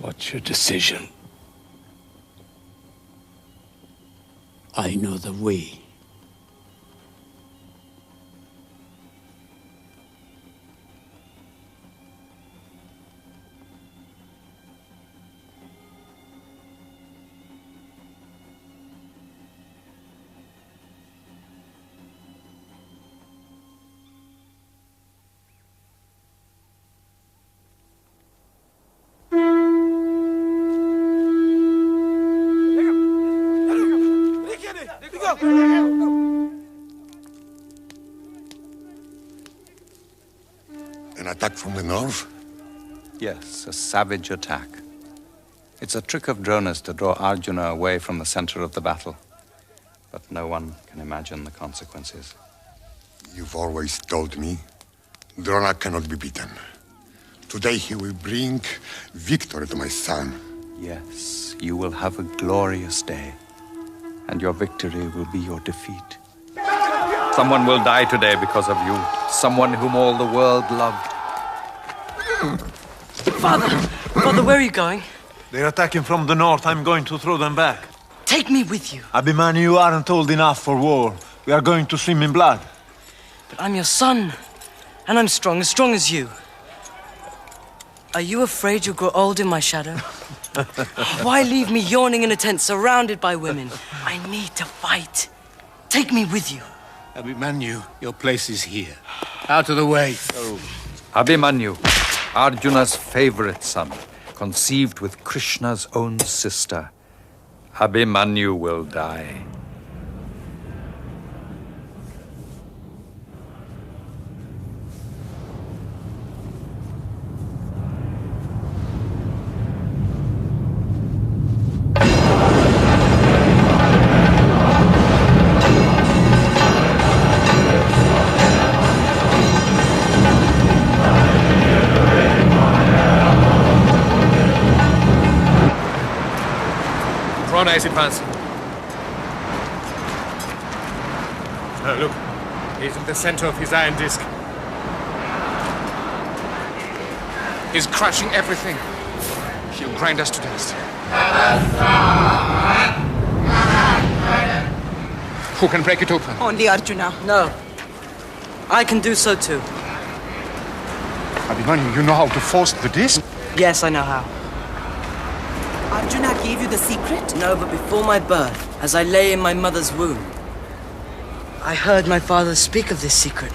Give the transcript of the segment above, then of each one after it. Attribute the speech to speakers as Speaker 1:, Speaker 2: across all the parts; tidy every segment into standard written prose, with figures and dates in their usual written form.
Speaker 1: What's your decision?
Speaker 2: I know the way.
Speaker 3: An attack from the north?
Speaker 4: Yes, a savage attack. It's a trick of Dronas to draw Arjuna away from the center of the battle. But no one can imagine the consequences.
Speaker 3: You've always told me Drona cannot be beaten. Today he will bring victory to my son.
Speaker 4: Yes, you will have a glorious day. And your victory will be your defeat. Someone will die today because of you. Someone whom all the world loved.
Speaker 5: Father, where are you going?
Speaker 6: They're attacking from the north. I'm going to throw them back.
Speaker 5: Take me with you.
Speaker 6: Abhimanyu, you aren't old enough for war. We are going to swim in blood.
Speaker 5: But I'm your son. And I'm strong as you. Are you afraid you'll grow old in my shadow? Why leave me yawning in a tent surrounded by women? I need to fight. Take me with you.
Speaker 1: Abhimanyu, your place is here. Out of the way.
Speaker 4: Oh. Abhimanyu, Arjuna's favorite son, conceived with Krishna's own sister. Abhimanyu will die.
Speaker 1: Drona is advancing. Look, he's in the center of his iron disc. He's crushing everything. He'll grind us to dust. Who can break it open?
Speaker 7: Only Arjuna.
Speaker 5: No. I can do so too.
Speaker 1: Abhimanyu, you know how to force the disc?
Speaker 5: Yes, I know how.
Speaker 7: Arjuna gave you the secret?
Speaker 5: No, but before my birth, as I lay in my mother's womb, I heard my father speak of this secret.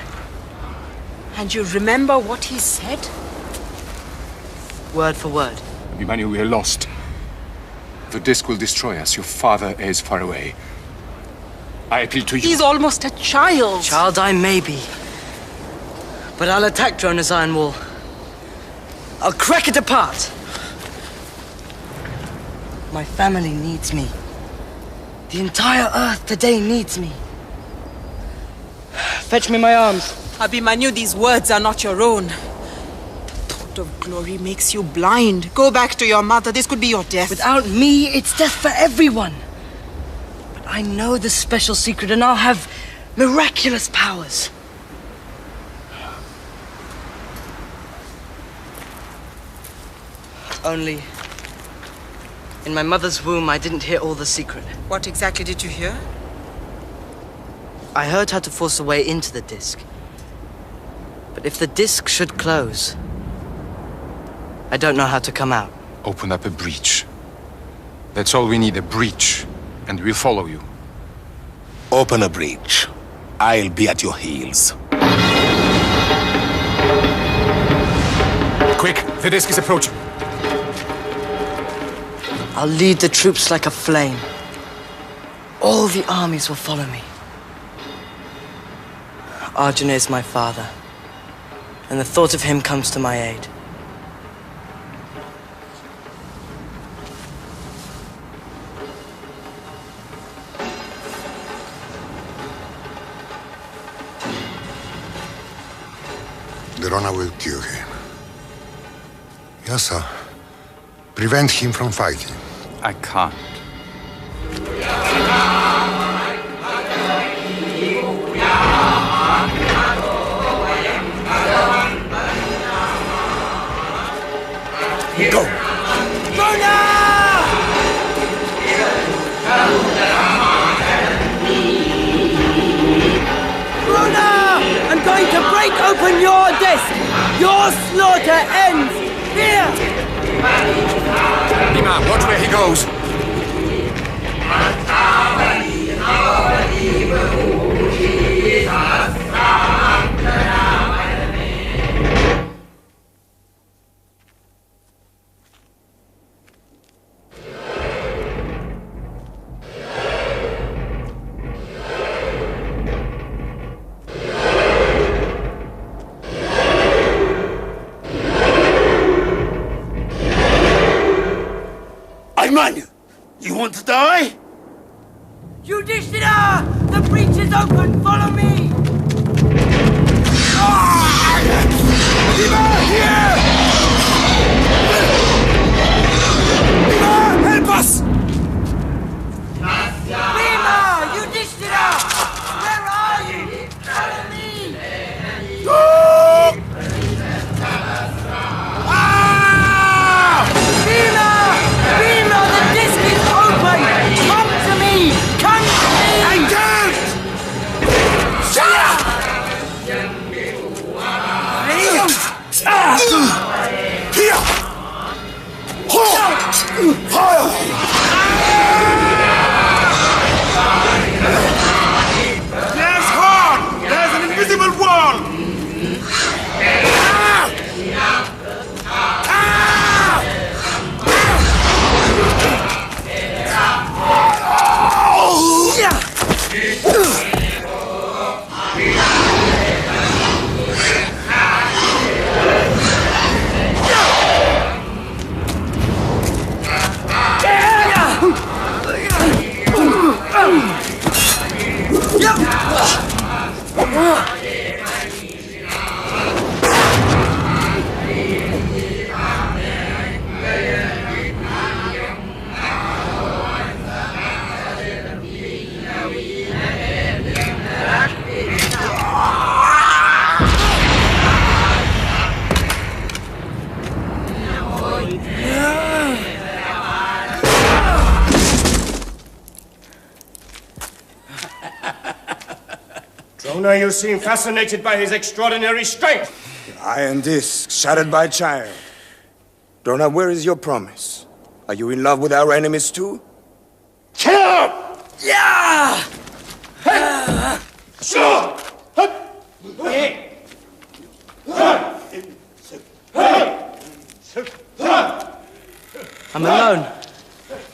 Speaker 7: And you remember what he said?
Speaker 5: Word for word.
Speaker 1: Abhimanyu, we are lost. The disc will destroy us. Your father is far away. I appeal to you.
Speaker 7: He's almost a child.
Speaker 5: Child I may be. But I'll attack Drona's iron wall. I'll crack it apart. My family needs me. The entire earth today needs me. Fetch me my arms.
Speaker 7: Abhimanyu, these words are not your own. The thought of glory makes you blind. Go back to your mother. This could be your death.
Speaker 5: Without me, it's death for everyone. But I know the special secret, and I'll have miraculous powers. Only, in my mother's womb, I didn't hear all the secret.
Speaker 7: What exactly did you hear?
Speaker 5: I heard how to force a way into the disc. But if the disc should close, I don't know how to come out.
Speaker 1: Open up a breach. That's all we need, a breach. And we'll follow you.
Speaker 2: Open a breach. I'll be at your heels.
Speaker 1: Quick, the disc is approaching.
Speaker 5: I'll lead the troops like a flame. All the armies will follow me. Arjuna is my father, and the thought of him comes to my aid.
Speaker 3: Drona will kill him. Yasa, prevent him from fighting.
Speaker 4: I can't.
Speaker 2: Go!
Speaker 5: Your slaughter ends here!
Speaker 1: Nima, watch where he goes.
Speaker 8: Man, you want to die?
Speaker 5: Yudhishthira! The breach is open! Follow me!
Speaker 8: Bhima, here! Bhima, help us!
Speaker 5: Bhima! Yudhishthira! Where are you? Follow me! Bhima! Bhima! The disc is open! Come to me! Come to me!
Speaker 8: I can't! Here! There's horn! There's an invisible wall!
Speaker 9: Drona, you seem fascinated by his extraordinary strength.
Speaker 10: Iron disc, shattered by child. Drona, where is your promise? Are you in love with our enemies too?
Speaker 8: Kill him!
Speaker 5: Yeah!
Speaker 8: Sure!
Speaker 5: I'm alone.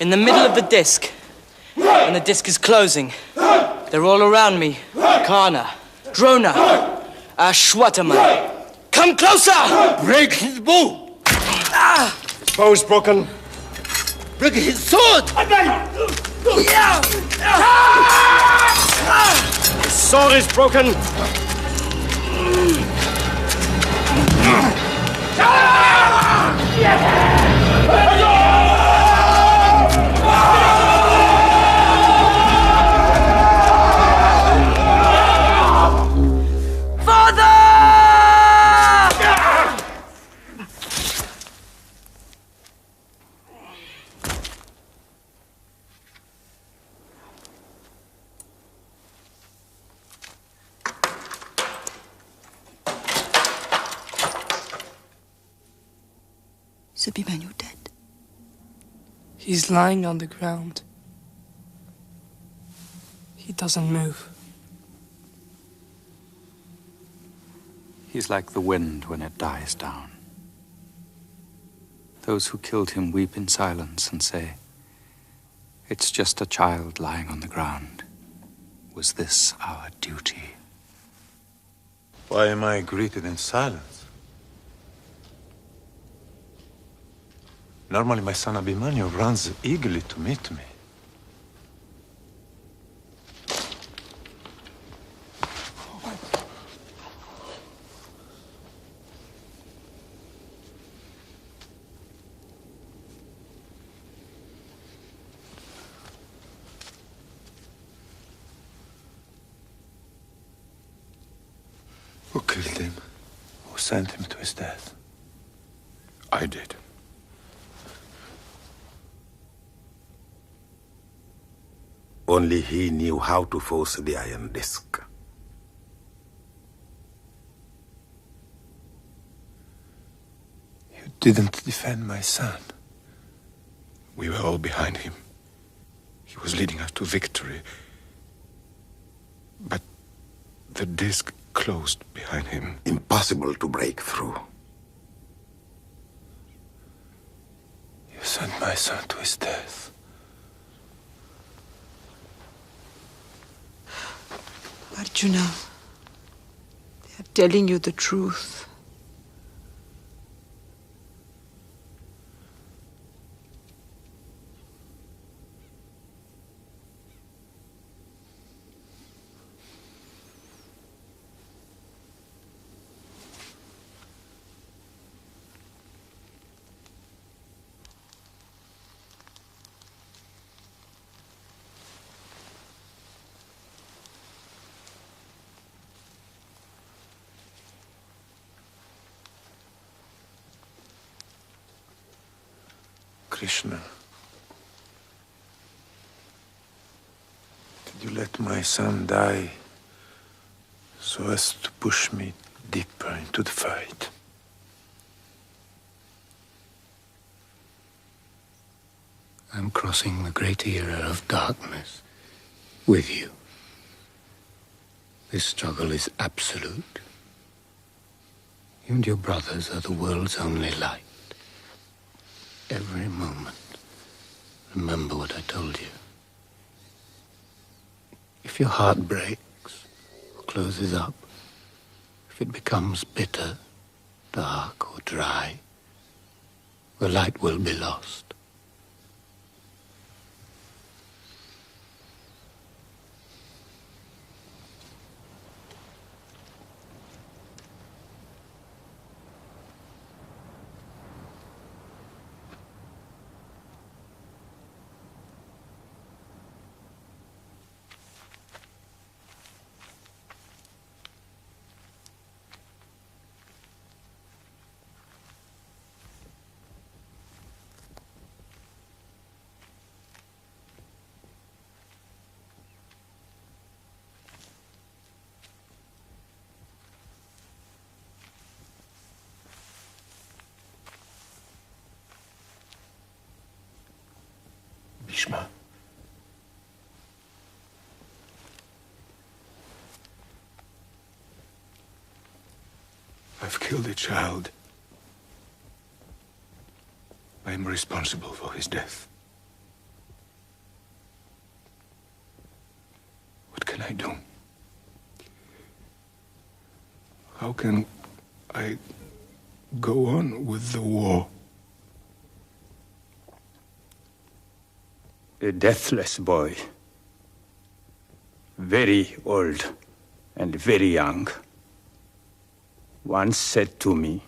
Speaker 5: In the middle of the disc. And the disc is closing. They're all around me. Karna, Drona, Ashwatthama. Come closer!
Speaker 8: Break his bow!
Speaker 9: His bow's broken.
Speaker 8: Break his sword!
Speaker 9: His sword is broken.
Speaker 11: Is Abhimanyu dead?
Speaker 12: He's lying on the ground. He doesn't move.
Speaker 4: He's like the wind when it dies down. Those who killed him weep in silence and say, "It's just a child lying on the ground. Was this our duty?"
Speaker 6: Why am I greeted in silence? Normally my son Abhimanyu runs eagerly to meet me. Who killed him? Who sent him to his death?
Speaker 1: I did.
Speaker 2: Only he knew how to force the iron disc.
Speaker 6: didn't defend my son.
Speaker 1: We were all behind him. He was leading us to victory. But the disc closed behind him.
Speaker 3: Impossible to break through.
Speaker 6: You sent my son to his death.
Speaker 7: Arjuna, they are telling you the truth.
Speaker 6: Krishna, did you let my son die so as to push me deeper into the fight?
Speaker 11: I'm crossing the great era of darkness with you. This struggle is absolute. You and your brothers are the world's only light. Every moment, remember what I told you. If your heart breaks or closes up, if it becomes bitter, dark, or dry, the light will be lost.
Speaker 6: Bhishma.
Speaker 1: I've killed a child. I am responsible for his death. What can I do? How can I go on with the war?
Speaker 11: A deathless boy, very old and very young, once said to me,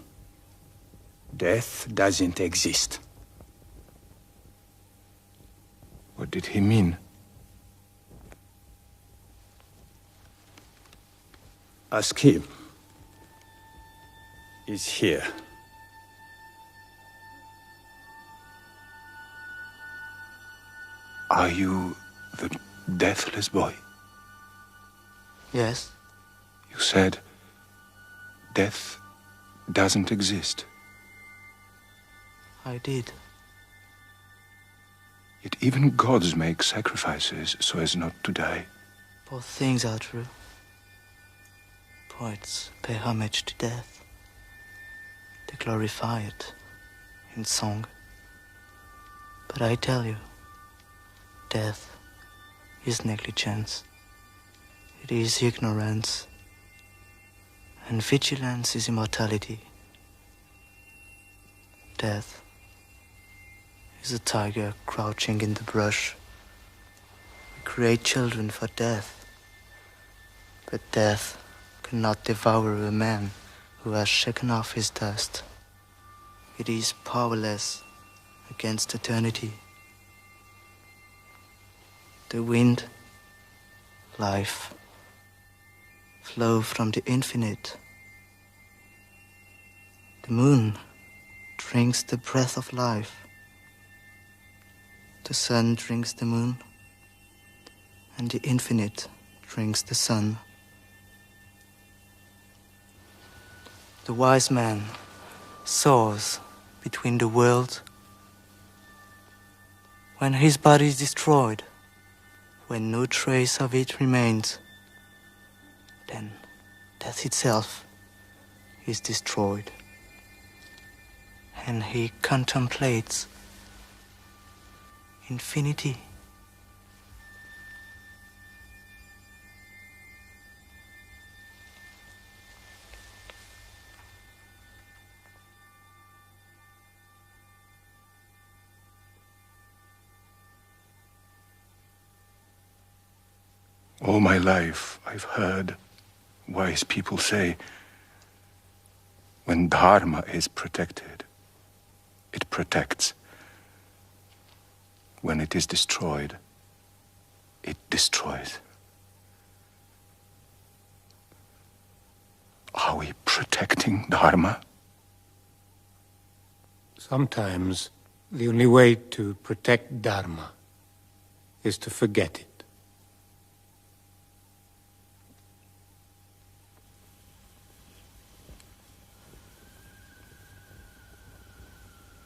Speaker 11: "Death doesn't exist."
Speaker 1: What did he mean?
Speaker 11: Ask him. He's here.
Speaker 1: Are you the deathless boy?
Speaker 12: Yes.
Speaker 1: You said death doesn't exist.
Speaker 12: I did.
Speaker 1: Yet even gods make sacrifices so as not to die.
Speaker 12: Both things are true. Poets pay homage to death. They glorify it in song. But I tell you, death is negligence. It is ignorance. And vigilance is immortality. Death is a tiger crouching in the brush. We create children for death. But death cannot devour a man who has shaken off his dust. It is powerless against eternity. The wind, life, flow from the infinite. The moon drinks the breath of life. The sun drinks the moon, and the infinite drinks the sun. The wise man soars between the worlds. When his body is destroyed, when no trace of it remains, then death itself is destroyed. And he contemplates infinity.
Speaker 6: All my life, I've heard wise people say, when Dharma is protected, it protects. When it is destroyed, it destroys. Are we protecting Dharma?
Speaker 11: Sometimes the only way to protect Dharma is to forget it.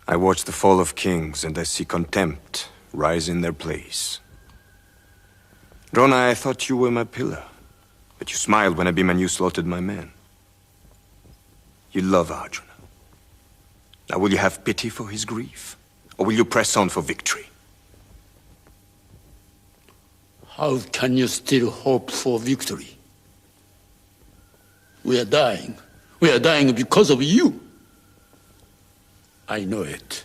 Speaker 10: I watch the fall of kings, and I see contempt rise in their place. Drona, I thought you were my pillar, but you smiled when Abhimanyu slaughtered my men. You love Arjuna. Now will you have pity for his grief, or will you press on for victory?
Speaker 13: How can you still hope for victory? We are dying. We are dying because of you. I know it.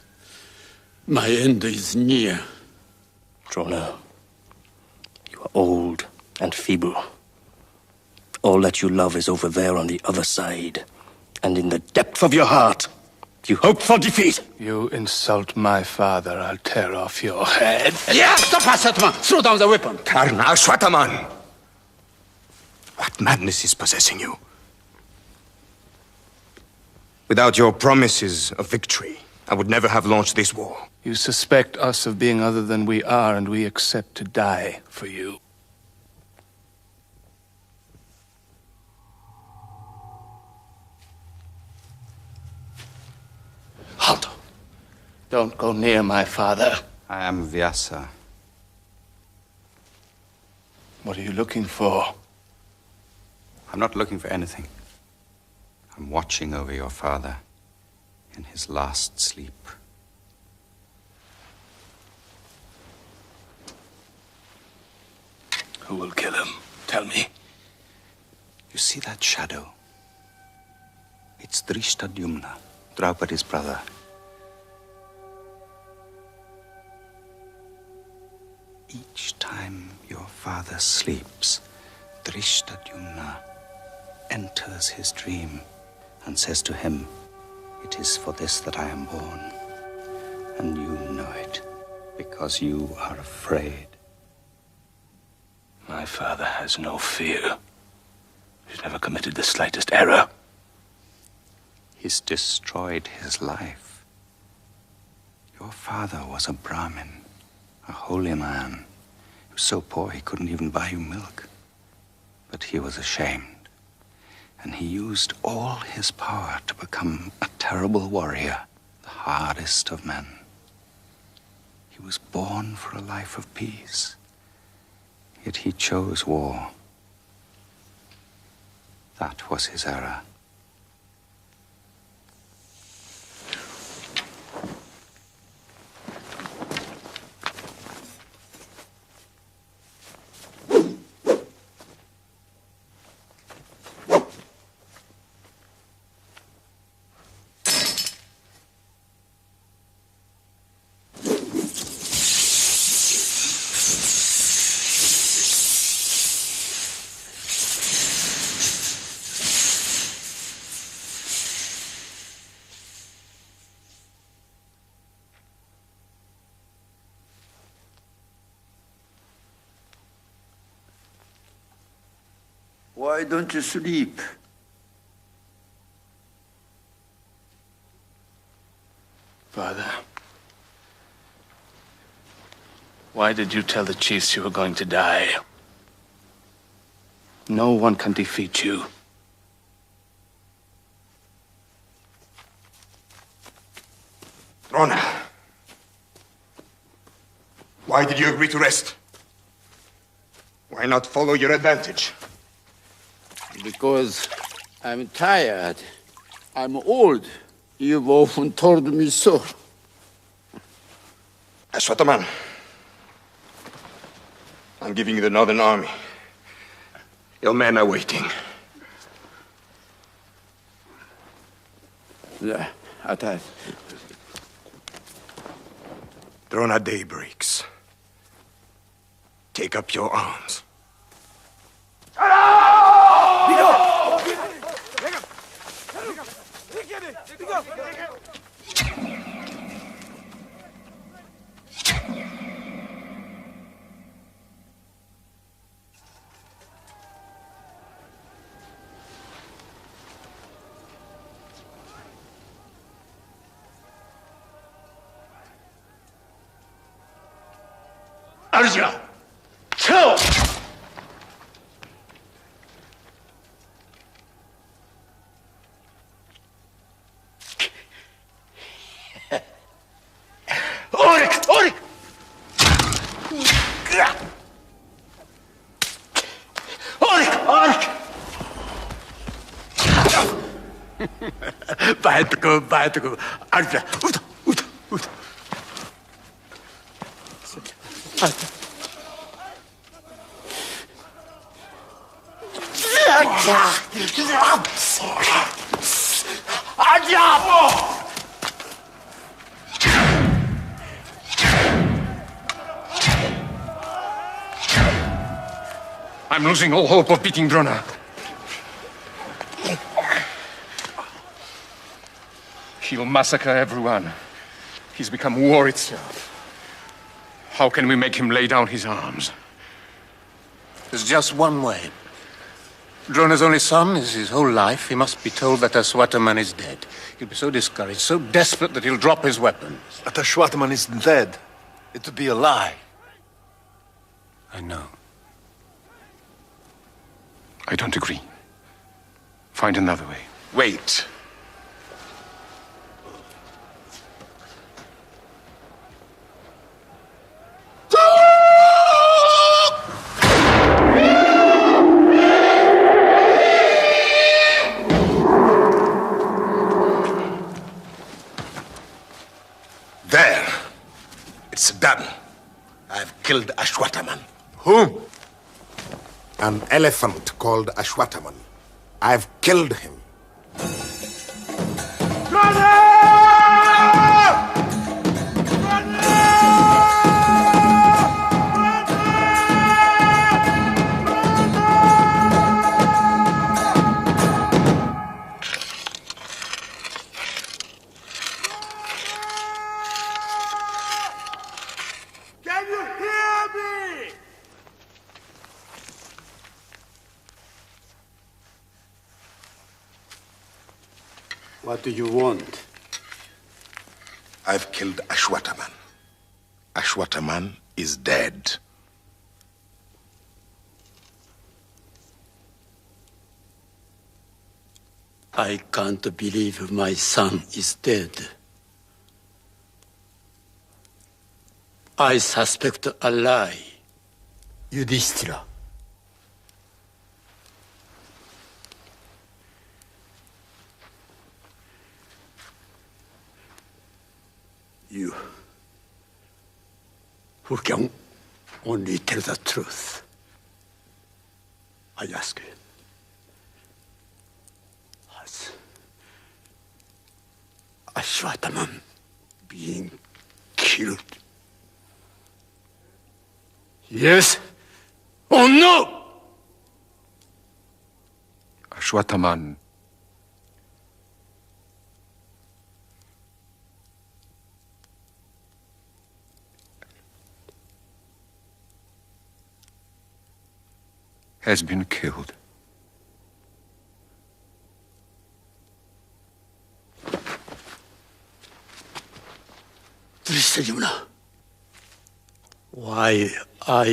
Speaker 13: My end is near.
Speaker 14: Drona, you are old and feeble. All that you love is over there on the other side. And in the depth of your heart, you hope for defeat.
Speaker 6: You insult my father, I'll tear off your head.
Speaker 13: Yes, stop, Satman! Throw down the weapon!
Speaker 10: Karna Ashwataman! What madness is possessing you? Without your promises of victory, I would never have launched this war.
Speaker 6: You suspect us of being other than we are, and we accept to die for you.
Speaker 14: Halt! Don't go near my father.
Speaker 4: I am Vyasa.
Speaker 6: What are you looking for?
Speaker 4: I'm not looking for anything. I'm watching over your father in his last sleep.
Speaker 6: Who will kill him? Tell me.
Speaker 4: You see that shadow? It's Drishtadyumna, Draupadi's brother. Each time your father sleeps, Drishtadyumna enters his dream and says to him, "It is for this that I am born." And you know it, because you are afraid.
Speaker 6: My father has no fear. He's never committed the slightest error.
Speaker 4: He's destroyed his life. Your father was a Brahmin, a holy man. He was so poor he couldn't even buy you milk. But he was ashamed. And he used all his power to become a terrible warrior, the hardest of men. He was born for a life of peace, yet he chose war. That was his error.
Speaker 13: Why don't you sleep?
Speaker 6: Father, why did you tell the chiefs you were going to die? No one can defeat you.
Speaker 2: Why did you agree to rest? Why not follow your advantage?
Speaker 13: Because I'm tired. I'm old. You've often told me so.
Speaker 2: Ashwataman, I'm giving you the Northern Army. Your men are waiting.
Speaker 13: Yeah, attack.
Speaker 2: Drona day breaks. Take up your arms.
Speaker 13: Arja! Kill! Orik! Orik! Orik! Orik! Baik go. Arja! Ut!
Speaker 1: I'm losing all hope of beating Drona. He'll massacre everyone. He's become war itself. How can we make him lay down his arms?
Speaker 11: There's just one way. Drona's only son is his whole life. He must be told that Ashwataman is dead. He'll be so discouraged, so desperate that he'll drop his weapons.
Speaker 6: That Ashwataman isn't dead. It would be a lie.
Speaker 11: I know.
Speaker 1: I don't agree. Find another way.
Speaker 2: Wait. There. It's done. I've killed Ashwataman.
Speaker 3: Who?
Speaker 2: An elephant called Ashwataman. I've killed him.
Speaker 8: Can you hear me?
Speaker 13: What do you want?
Speaker 2: I've killed Ashwataman. Ashwataman is dead.
Speaker 13: I can't believe my son is dead. I suspect a lie. Yudhishthira. You, who can only tell the truth, I ask you. Has Ashwataman being killed? Yes or no?
Speaker 1: Ashwataman has been killed.
Speaker 13: Why I